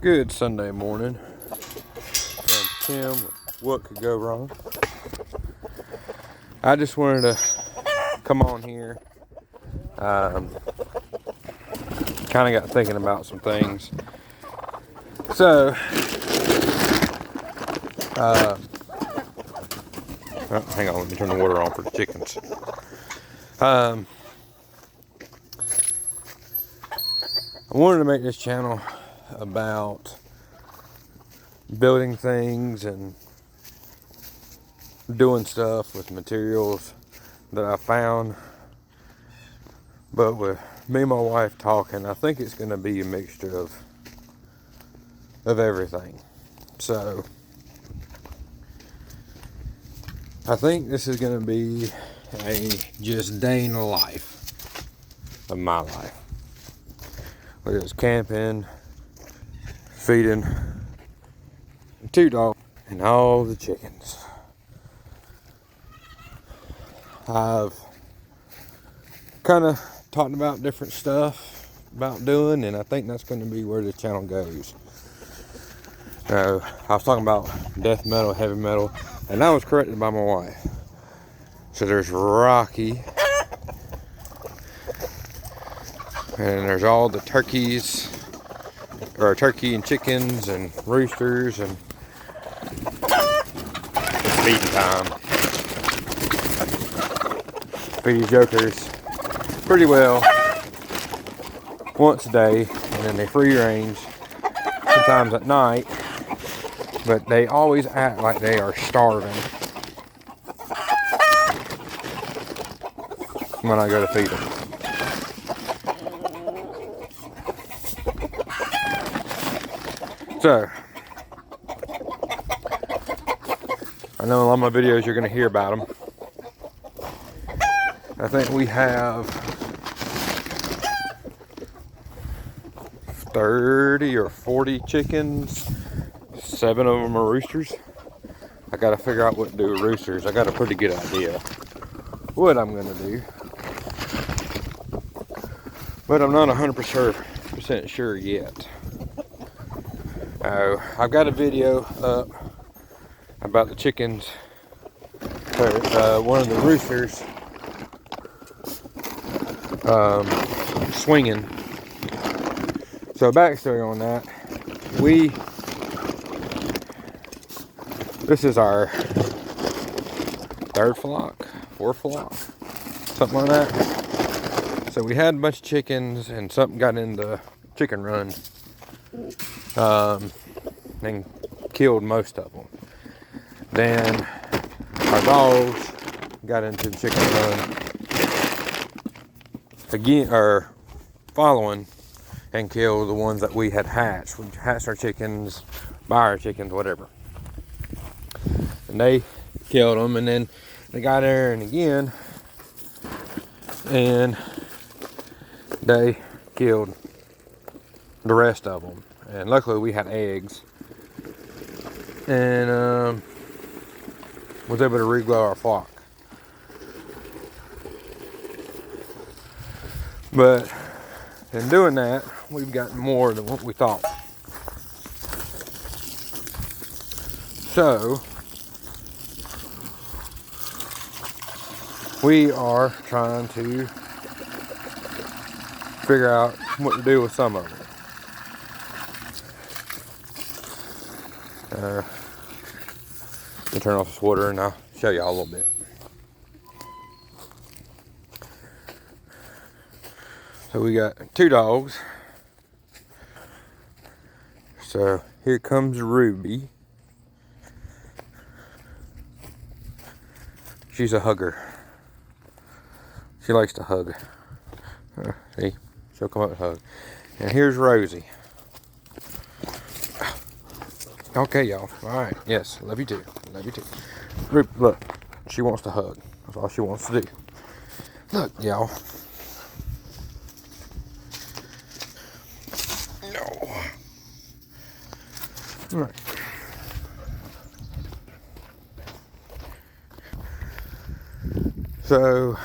Good Sunday morning from Tim. What could go wrong? I just wanted to come on here. Kind of got thinking about some things. So, oh, hang on, let me turn the water on for the chickens. I wanted to make this channel about building things and doing stuff with materials that I found, but with me and my wife talking, I think it's going to be a mixture of everything. So I think this is going to be a just day in the life of my life. Whether it's camping, feeding 2 dogs, and all the chickens. I've kind of talked about different stuff about doing, and I think that's going to be where the channel goes. I was talking about death metal, heavy metal, and I was corrected by my wife. So there's Rocky, and there's all the turkeys, or turkey and chickens and roosters, and it's feeding time. Feed these jokers pretty well once a day, and then they free range sometimes at night, but they always act like they are starving when I go to feed them. So, I know in a lot of my videos you're going to hear about them. I think we have 30 or 40 chickens. 7 of them are roosters. I got to figure out what to do with roosters. I got a pretty good idea what I'm going to do, but I'm not 100% sure yet. I've got a video up about the chickens. One of the roosters swinging. So backstory on that, this is our 3rd flock, 4th flock, something like that. So we had a bunch of chickens, and something got in the chicken run and killed most of them. Then our dogs got into the chicken run again, or following, and killed the ones that we had hatched. We hatched our chickens, buy our chickens, whatever. And they killed them, and then they got there and again, and they killed the rest of them. And luckily we had eggs, and was able to regrow our flock. But in doing that, we've gotten more than what we thought. So we are trying to figure out what to do with some of them. Let me turn off this water and I'll show y'all a little bit. So we got 2 dogs. So here comes Ruby. She's a hugger. She likes to hug. See, she'll come up and hug. And here's Rosie. Okay, y'all. All right. Yes, love you too. Love you too. Look, she wants to hug. That's all she wants to do. Look, y'all. No. All right. So,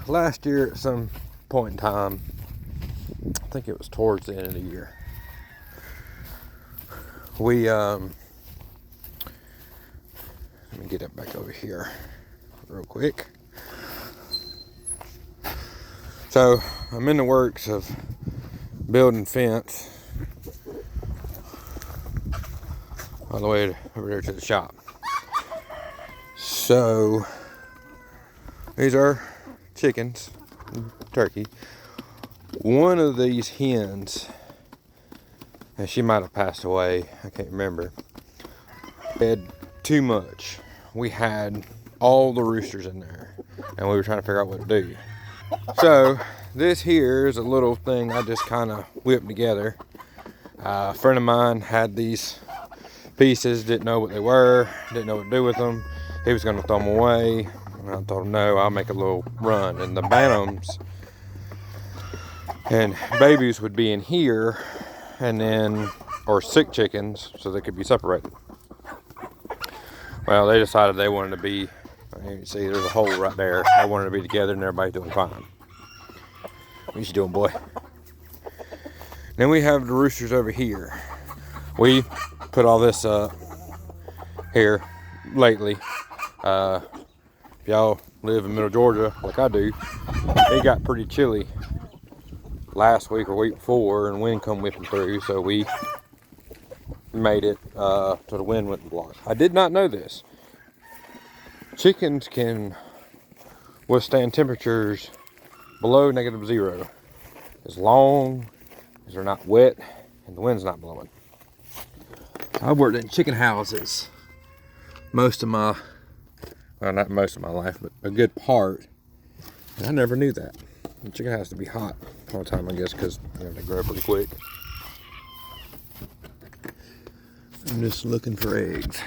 last year at some point in time, I think it was towards the end of the year, We let me get it back over here real quick. So I'm in the works of building fence all the way over there to the shop. So these are chickens, turkey. One of these hens, and she might have passed away, I can't remember, had too much. We had all the roosters in there, and we were trying to figure out what to do. So this here is a little thing I just kind of whipped together. A friend of mine had these pieces, didn't know what they were, didn't know what to do with them. He was going to throw them away. And I told him, no, I'll make a little run. And the bantams and babies would be in here, and then, or sick chickens, so they could be separated. Well, they decided they wanted to be, you can see there's a hole right there. They wanted to be together, and everybody's doing fine. What you doing, boy? Then we have the roosters over here. We put all this up here lately. If y'all live in middle Georgia like I do, it got pretty chilly last week or week before, and wind come whipping through, so we made it so the wind wouldn't block. I did not know this. Chickens can withstand temperatures below -0 as long as they're not wet and the wind's not blowing. I've worked in chicken houses most of my, well, not most of my life, but a good part, and I never knew that. The chicken has to be hot all the time, I guess, because they grow pretty quick. I'm just looking for eggs.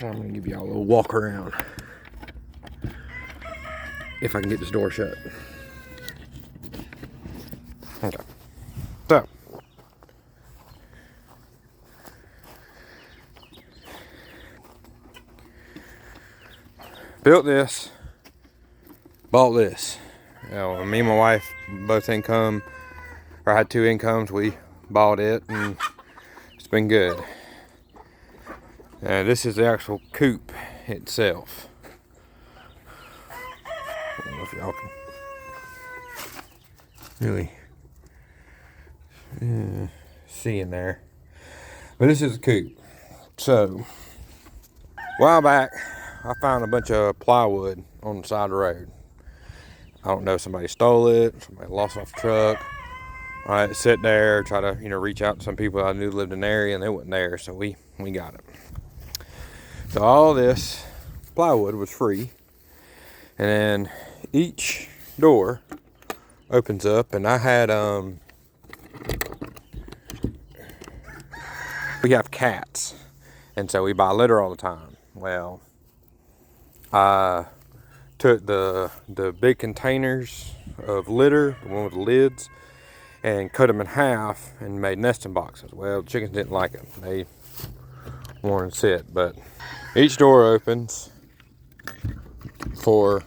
I'm gonna give y'all a little walk around if I can get this door shut. Okay. So built this, bought this. You know, me and my wife both income, or had 2 incomes. We bought it, and it's been good. This is the actual coop itself. I don't know if y'all can really see in there, but this is the coop. So a while back, I found a bunch of plywood on the side of the road. I don't know if somebody stole it, somebody lost off the truck. I sit there, try to reach out to some people I knew lived in the area, and they wasn't there, so we got it. So all this plywood was free, and then each door opens up, and I had we have cats, and so we buy litter all the time. Well, I took the big containers of litter, the one with the lids, and cut them in half and made nesting boxes. Well, the chickens didn't like it. They wanted to sit, but each door opens for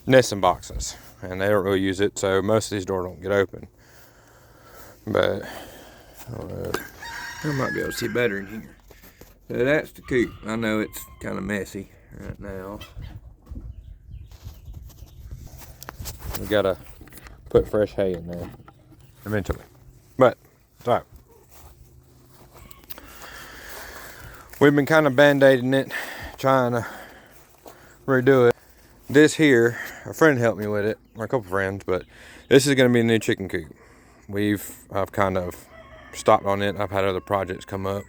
nesting boxes, and they don't really use it, so most of these doors don't get open. But I don't know, I might be able to see better in here. So that's the coop. I know it's kind of messy right now. We gotta put fresh hay in there eventually. But so we've been kind of band-aiding it, trying to redo it. This here, a friend helped me with it, or a couple friends, but this is gonna be a new chicken coop. I've kind of stopped on it. I've had other projects come up,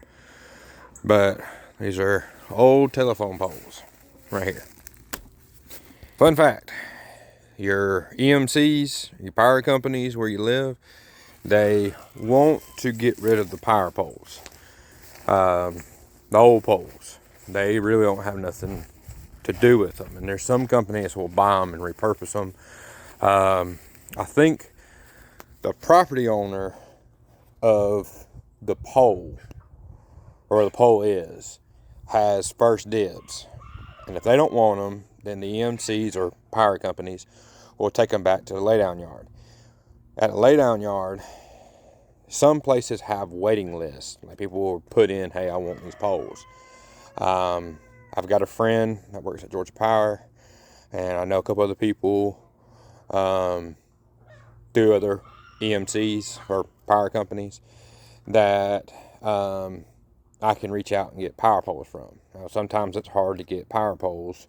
but these are old telephone poles right here. Fun fact, your EMCs, your power companies where you live, they want to get rid of the power poles, the old poles. They really don't have nothing to do with them, and there's some companies will buy them and repurpose them. I think the property owner of the pole, or the pole has first dibs, and if they don't want them, then the EMCs or power companies will take them back to the laydown yard. At a laydown yard, some places have waiting lists. Like people will put in, hey, I want these poles. I've got a friend that works at Georgia Power, and I know a couple other people through other EMCs or power companies that I can reach out and get power poles from. Now, sometimes it's hard to get power poles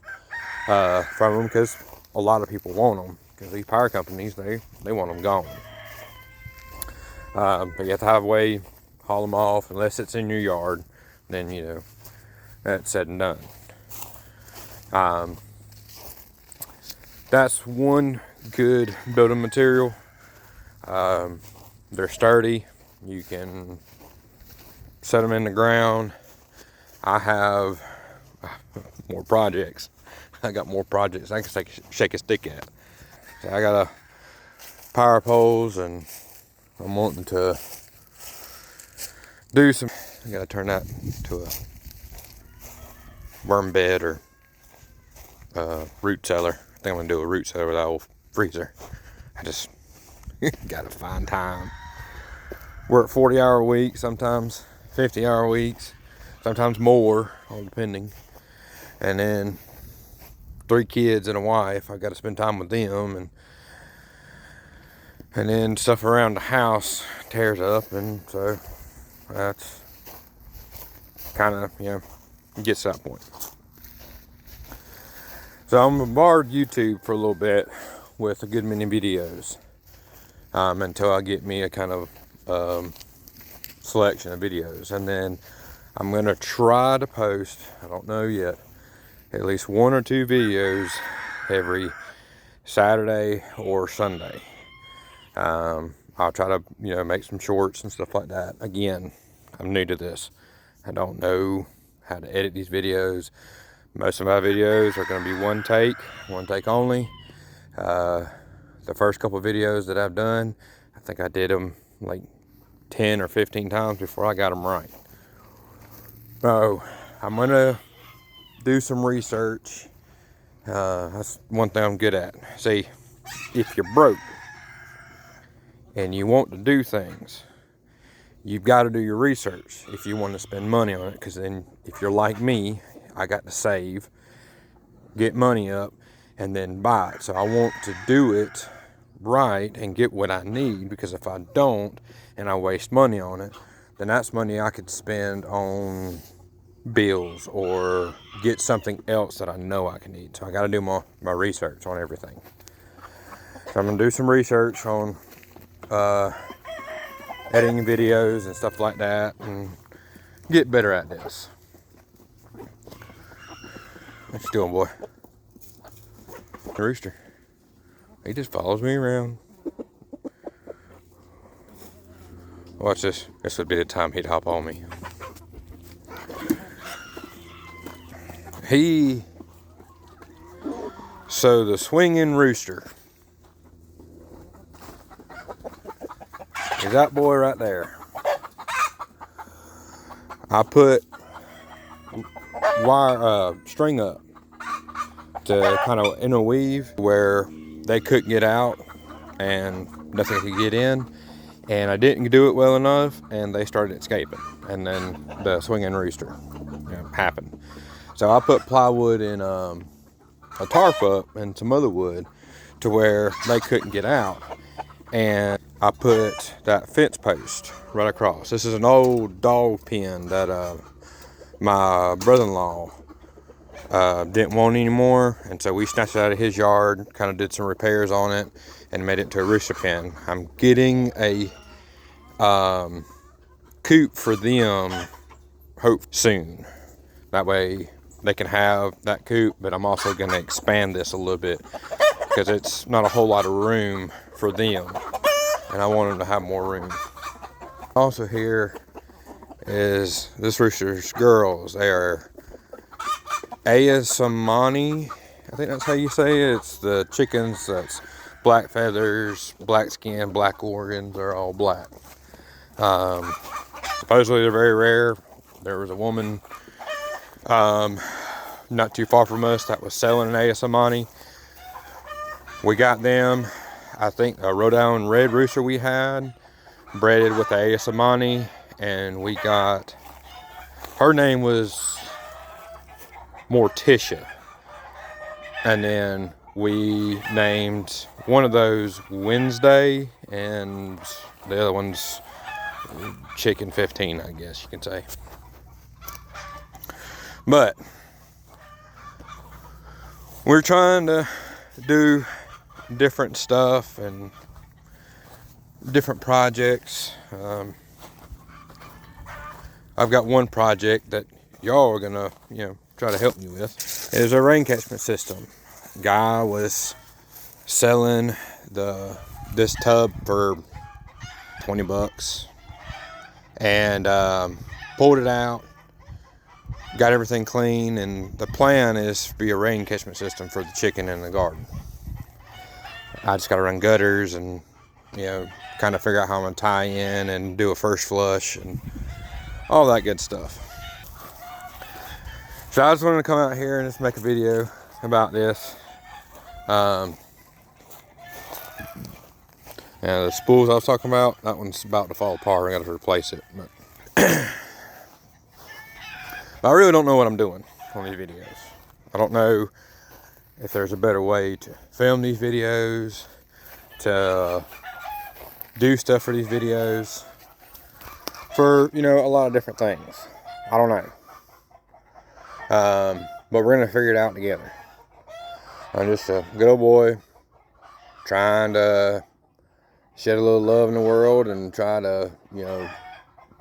from them because a lot of people want them, because these power companies, they want them gone. But you have to have a way, haul them off, unless it's in your yard, then, you know, that's said and done. That's one good building material. They're sturdy. You can set them in the ground. I have more projects. I got more projects I can shake a stick at. So I got a power poles, and I'm wanting to do some. I gotta turn that to a worm bed or root cellar. I think I'm gonna do a root cellar with that old freezer. I just gotta find time. Work 40-hour weeks, sometimes 50-hour weeks, sometimes more, all depending. And then 3 kids and a wife. I gotta spend time with them, and then stuff around the house tears up, and so that's kind of, you know, gets to that point. So I'm gonna bombard YouTube for a little bit with a good many videos until I get me a kind of selection of videos, and then I'm gonna try to post, I don't know yet, at least 1 or 2 videos every Saturday or Sunday. I'll try to, you know, make some shorts and stuff like that. Again, I'm new to this. I don't know how to edit these videos. Most of my videos are going to be one take only. The first couple of videos that I've done, I think I did them like 10 or 15 times before I got them right. So I'm going to do some research. That's one thing I'm good at. See, if you're broke and you want to do things, you've got to do your research if you want to spend money on it, because then if you're like me, I got to save, get money up, and then buy it. So I want to do it right and get what I need, because if I don't and I waste money on it, then that's money I could spend on bills or get something else that I know I can need. So I got to do my research on everything. So I'm going to do some research on editing videos and stuff like that, and get better at this. What you doing, boy? The rooster. He just follows me around. Watch this. This would be the time he'd hop on me. So the swinging rooster is that boy right there. I put string up to kind of interweave where they couldn't get out and nothing could get in, and I didn't do it well enough, and they started escaping, and then the swinging rooster, you know, happened. So I put plywood and a tarp up and some other wood to where they couldn't get out, and I put that fence post right across. This is an old dog pen that my brother-in-law didn't want anymore, and so we snatched it out of his yard, kind of did some repairs on it, and made it to a rooster pen. I'm getting a coop for them, hope soon. That way they can have that coop, but I'm also going to expand this a little bit because it's not a whole lot of room for them, and I want them to have more room. Also here is this rooster's girls. They are Ayasumani, I think that's how you say it. It's the chickens that's black feathers, black skin, black organs. They're all black. Supposedly they're very rare. There was a woman not too far from us that was selling an Ayasumani. We got them. I think a Rhode Island Red Rooster we had, bred with the Asomani, and we got, her name was Morticia. And then we named one of those Wednesday, and the other one's Chicken 15, I guess you can say. But we're trying to do different stuff and different projects. I've got one project that y'all are gonna, try to help me with. It is a rain catchment system. Guy was selling this tub for 20 bucks, and pulled it out, got everything clean, and the plan is to be a rain catchment system for the chicken in the garden. I just got to run gutters and, kind of figure out how I'm going to tie in and do a first flush and all that good stuff. So I just wanted to come out here and just make a video about this. And the spools I was talking about, that one's about to fall apart. I got to replace it. But I really don't know what I'm doing on these videos. I don't know if there's a better way to film these videos, to do stuff for these videos, for, a lot of different things. I don't know. But we're going to figure it out together. I'm just a good old boy trying to shed a little love in the world and try to,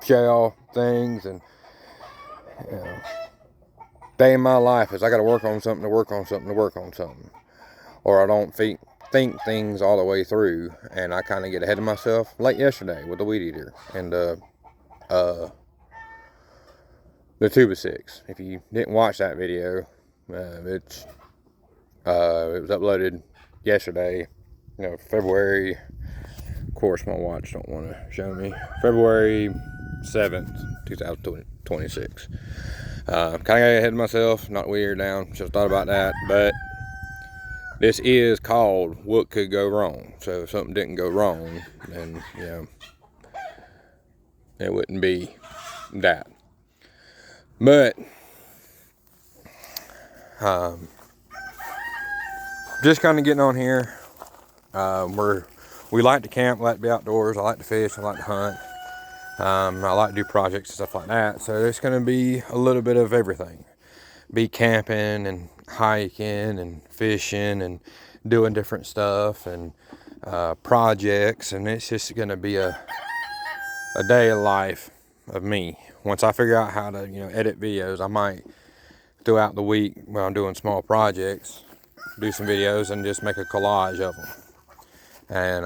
share all things. And day in my life is I got to work on something to work on something to work on something, or I don't think things all the way through, and I kind of get ahead of myself. Like yesterday with the weed eater and the Tuba 6. If you didn't watch that video, it was uploaded yesterday, February. Of course, my watch don't want to show me. February 7th, 2026. Kind of got ahead of myself, not weird down. Just thought about that, but this is called What Could Go Wrong. So if something didn't go wrong, then it wouldn't be that. But just kind of getting on here. We like to camp, like to be outdoors. I like to fish, I like to hunt. I like to do projects and stuff like that. So there's going to be a little bit of everything. Be camping and hiking and fishing and doing different stuff and projects. And it's just going to be a day of life of me. Once I figure out how to, edit videos, I might throughout the week when I'm doing small projects, do some videos and just make a collage of them. And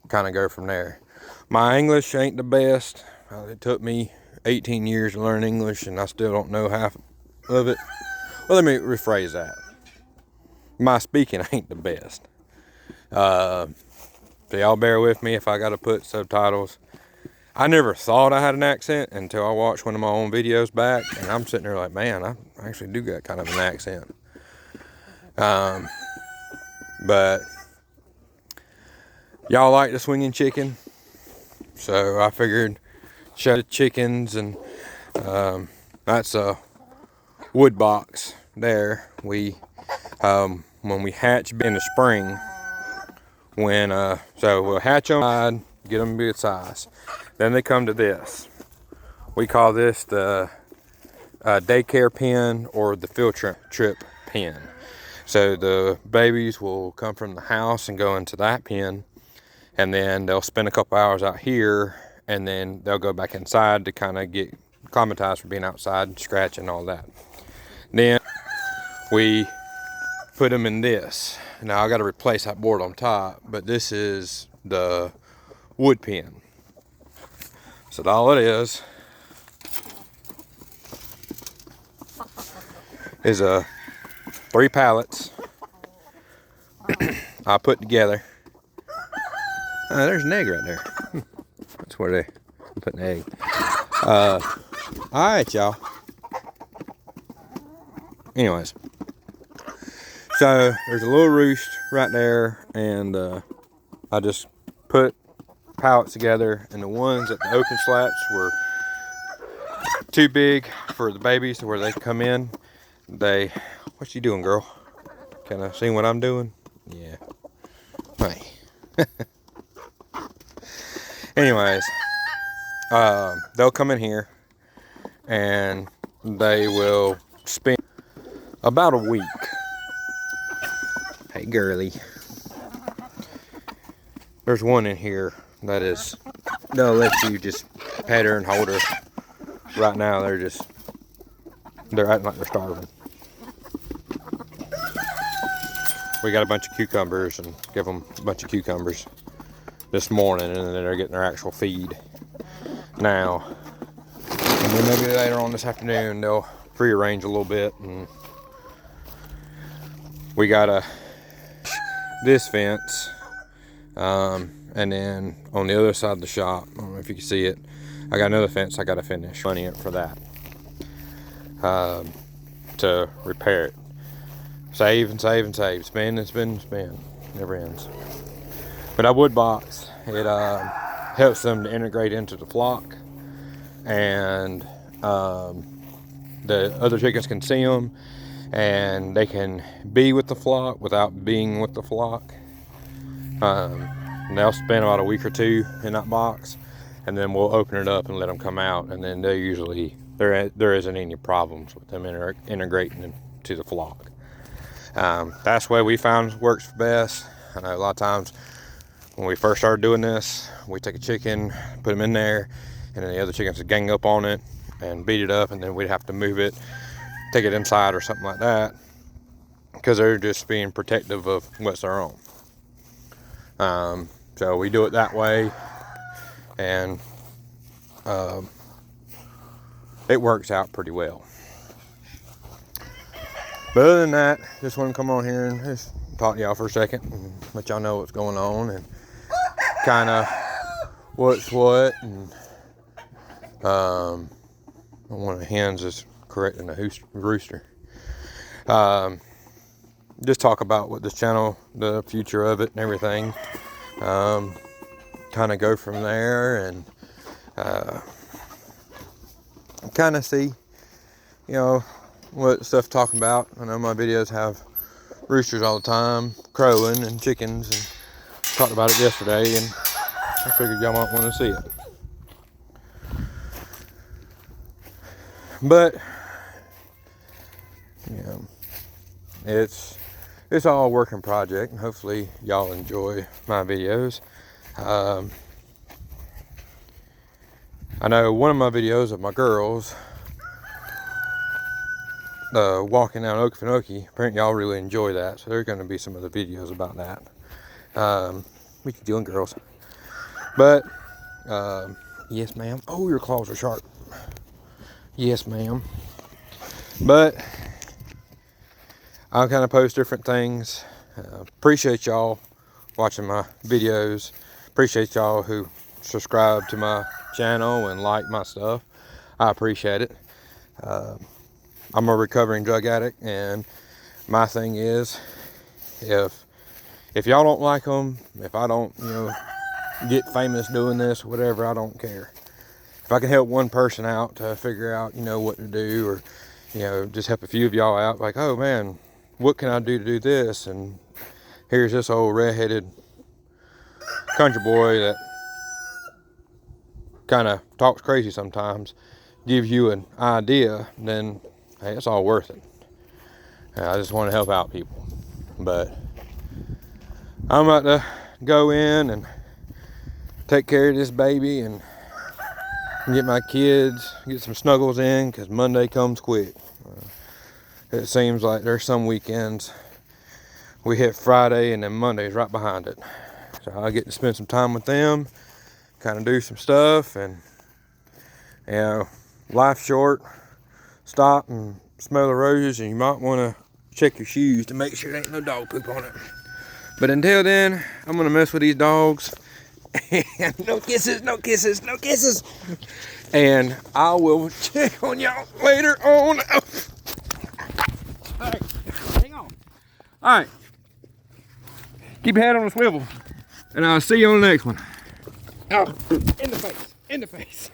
kind of go from there. My English ain't the best. It took me 18 years to learn English, and I still don't know half of it. Well, let me rephrase that. My speaking ain't the best. So y'all bear with me if I got to put subtitles. I never thought I had an accent until I watched one of my own videos back, and I'm sitting there like, man, I actually do got kind of an accent. But y'all like the swinging chicken, so I figured show the chickens, and that's a wood box there. We when we hatch in the spring, so we'll hatch them, get them a good size, then they come to this. We call this the daycare pen or the field trip pen. So the babies will come from the house and go into that pen, and then they'll spend a couple hours out here, and then they'll go back inside to kind of get acclimatized for being outside and scratching and all that. Then we put them in this. Now I got to replace that board on top, but this is the wood pen. So all it is a 3 pallets I put together. There's an egg right there. That's where they put an egg. Alright, y'all. Anyways. So, there's a little roost right there, and I just put pallets together, and the ones at the open slats were too big for the babies to where they come in. What you doing, girl? Can I see what I'm doing? Yeah. Hey. Anyways, they'll come in here and they will spend about a week. Hey, girly. There's one in here that they'll let you just pet her and hold her. Right now, they're acting like they're starving. We got a bunch of cucumbers and give them a bunch of cucumbers this morning, and then they're getting their actual feed now. And then maybe later on this afternoon they'll rearrange a little bit, and we got this fence, and then on the other side of the shop, I don't know if you can see it, I got another fence I got to finish. Money in for that, to repair it. Save and save and save. Spend and spend and spend. Never ends. But that wood box, it helps them to integrate into the flock, and the other chickens can see them, and they can be with the flock without being with the flock. And they'll spend about a week or two in that box, and then we'll open it up and let them come out, and then there isn't any problems with them integrating into the flock. That's the way we found works best. I know a lot of times when we first started doing this, we take a chicken, put them in there, and then the other chickens would gang up on it and beat it up, and then we'd have to move it, take it inside or something like that, because they're just being protective of what's their own. So we do it that way, and it works out pretty well. But other than that, just want to come on here and just talk to y'all for a second and let y'all know what's going on and kind of what's what. And one of the hens is correcting the rooster. Just talk about what this channel, the future of it and everything. Kind of go from there and kind of see, what stuff talking about. I know my videos have roosters all the time, crowing and chickens, and talked about it yesterday, and I figured y'all might want to see it. But it's all a working project, and hopefully y'all enjoy my videos. I know one of my videos of my girls walking down Okefenokee, apparently y'all really enjoy that, so there's going to be some other videos about that. What you doing, girls? But yes ma'am. Oh, your claws are sharp. Yes ma'am. But I'll kind of post different things. Appreciate y'all watching my videos. Appreciate y'all who subscribe to my channel and like my stuff. I appreciate it. I'm a recovering drug addict, and my thing is, if y'all don't like them, if I don't, get famous doing this, whatever, I don't care. If I can help one person out to figure out, what to do, or, just help a few of y'all out, like, oh man, what can I do to do this? And here's this old redheaded country boy that kind of talks crazy sometimes, gives you an idea, then hey, it's all worth it. I just want to help out people. But I'm about to go in and take care of this baby and get my kids, get some snuggles in, because Monday comes quick. It seems like there's some weekends we hit Friday and then Monday's right behind it. So I get to spend some time with them, kind of do some stuff, and life's short. Stop and smell the roses, and you might want to check your shoes to make sure there ain't no dog poop on it. But until then, I'm gonna mess with these dogs. And no kisses, no kisses, no kisses. And I will check on y'all later on. Alright, hang on. Alright. Keep your head on the swivel. And I'll see you on the next one. Oh, in the face.